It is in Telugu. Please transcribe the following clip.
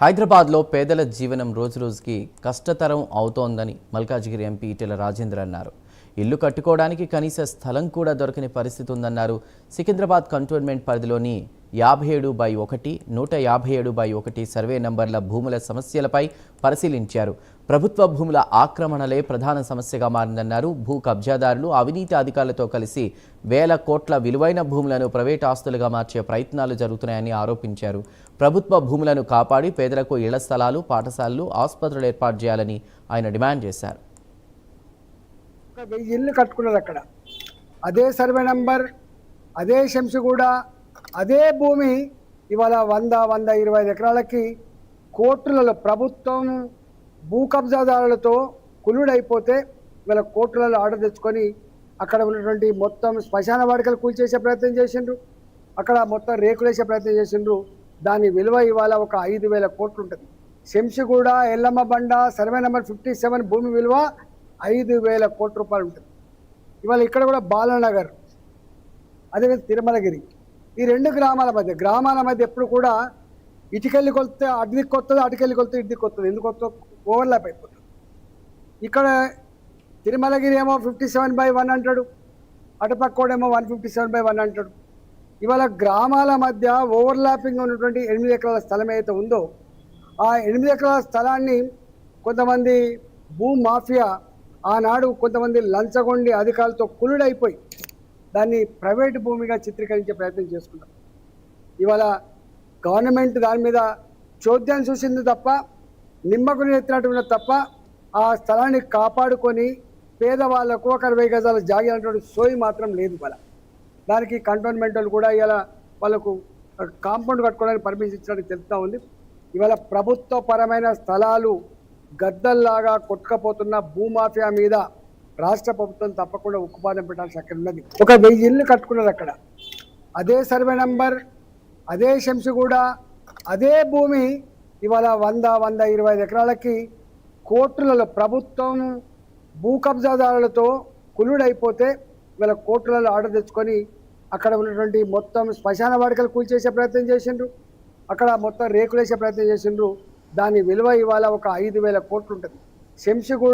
హైదరాబాద్లో పేదల జీవనం రోజురోజుకి కష్టతరం అవుతోందని మల్కాజిగిరి ఎంపీ ఈటెల రాజేందర్ అన్నారు. ఇల్లు కట్టుకోవడానికి కనీస స్థలం కూడా దొరకని పరిస్థితి ఉందన్నారు. సికింద్రాబాద్ కంటోన్మెంట్ పరిధిలోని 57/1, 157/1 సర్వే నంబర్ల భూముల సమస్యలపై పరిశీలించారు. ప్రభుత్వ భూముల ఆక్రమణలే ప్రధాన సమస్యగా మారిందన్నారు. భూ కబ్జాదారులు అవినీతి అధికారులతో కలిసి వేల కోట్ల విలువైన భూములను ప్రైవేట్ ఆస్తులుగా మార్చే ప్రయత్నాలు జరుగుతున్నాయని ఆరోపించారు. ప్రభుత్వ భూములను కాపాడి పేదలకు ఇళ్ల స్థలాలు, పాఠశాలలు, ఆసుపత్రులు ఏర్పాటు చేయాలని ఆయన డిమాండ్ చేశారు. 1000 ఇళ్ళు కట్టుకున్నారు అక్కడ. అదే సర్వే నంబర్, అదే శంషగూడ, అదే భూమి ఇవాళ 100-125 ఎకరాలకి కోట్లలో ప్రభుత్వం భూ కబ్జాదారులతో కులుడైపోతే ఇవాళ కోట్లలో ఆర్డర్ తెచ్చుకొని అక్కడ ఉన్నటువంటి మొత్తం శ్మశాన వాడికలు కూల్చేసే ప్రయత్నం చేసిండ్రు. అక్కడ మొత్తం రేకులేసే ప్రయత్నం చేసిండ్రు. దాని విలువ ఇవాళ ఒక 5,000 కోట్లు ఉంటుంది. శంషగూడ, ఎల్లమ్మ బండ, సర్వే నెంబర్ 57 భూమి విలువ 5,000 కోట్ల రూపాయలు ఉంటుంది. ఇవాళ ఇక్కడ కూడా బాలనగర్, అదేవిధంగా తిరుమలగిరి, ఈ 2 గ్రామాల మధ్య ఎప్పుడు కూడా ఇటుకెళ్ళి కొలితే అటుదిక్కు వస్తుంది, అటుకెళ్ళి కొలితే ఇటుదిక్కు వస్తుంది. ఎందుకు వస్తుంది? ఓవర్లాప్ అయిపోతుంది. ఇక్కడ తిరుమలగిరి ఏమో 57/1 అంటాడు, అటుపక్కోడేమో 157/1 అంటాడు. ఇవాళ గ్రామాల మధ్య ఓవర్లాపింగ్ ఉన్నటువంటి 8 ఎకరాల స్థలం ఏదైతే ఉందో ఆ 8 ఎకరాల స్థలాన్ని కొంతమంది భూ మాఫియా ఆనాడు కొంతమంది లంచగొండి అధికారులతో కులుడైపోయి దాన్ని ప్రైవేటు భూమిగా చిత్రీకరించే ప్రయత్నం చేసుకున్నారు. ఇవాళ గవర్నమెంట్ దాని మీద చోద్యం చూసింది తప్ప, నిమ్మకు ఎత్తినట్టు తప్ప ఆ స్థలాన్ని కాపాడుకొని పేదవాళ్లకు 60 గజాల జాగినటువంటి సోయి మాత్రం లేదు. దానికి కంటోన్మెంట్ వాళ్ళు కూడా ఇలా వాళ్ళకు కాంపౌండ్ కట్టుకోవడానికి పర్మిషన్ ఇచ్చినట్టు తెలుస్తూ ఉంది. ఇవాళ ప్రభుత్వ పరమైన స్థలాలు గద్దల్లాగా కొట్టుకపోతున్న భూమాఫియా మీద రాష్ట్ర ప్రభుత్వం తప్పకుండా ఉక్కుపాదం పెట్టాల్సి అక్కడ ఉన్నది. 1000 ఇళ్ళు కట్టుకున్నారు అక్కడ. అదే సర్వే నంబర్, అదే శంషగూడ, అదే భూమి ఇవాళ 100-125 ఎకరాలకి కోట్లలో ప్రభుత్వం భూ కబ్జాదారులతో కులుడైపోతే ఇవాళ కోట్లలో ఆర్డర్ తెచ్చుకొని అక్కడ ఉన్నటువంటి మొత్తం శ్మశాన వాడికలు కూల్చేసే ప్రయత్నం చేసిండ్రు. అక్కడ మొత్తం రేకులేసే ప్రయత్నం చేసిండ్రు. దాని విలువ ఇవాళ ఒక 5,000 కోట్లు ఉంటుంది. శంషగూడ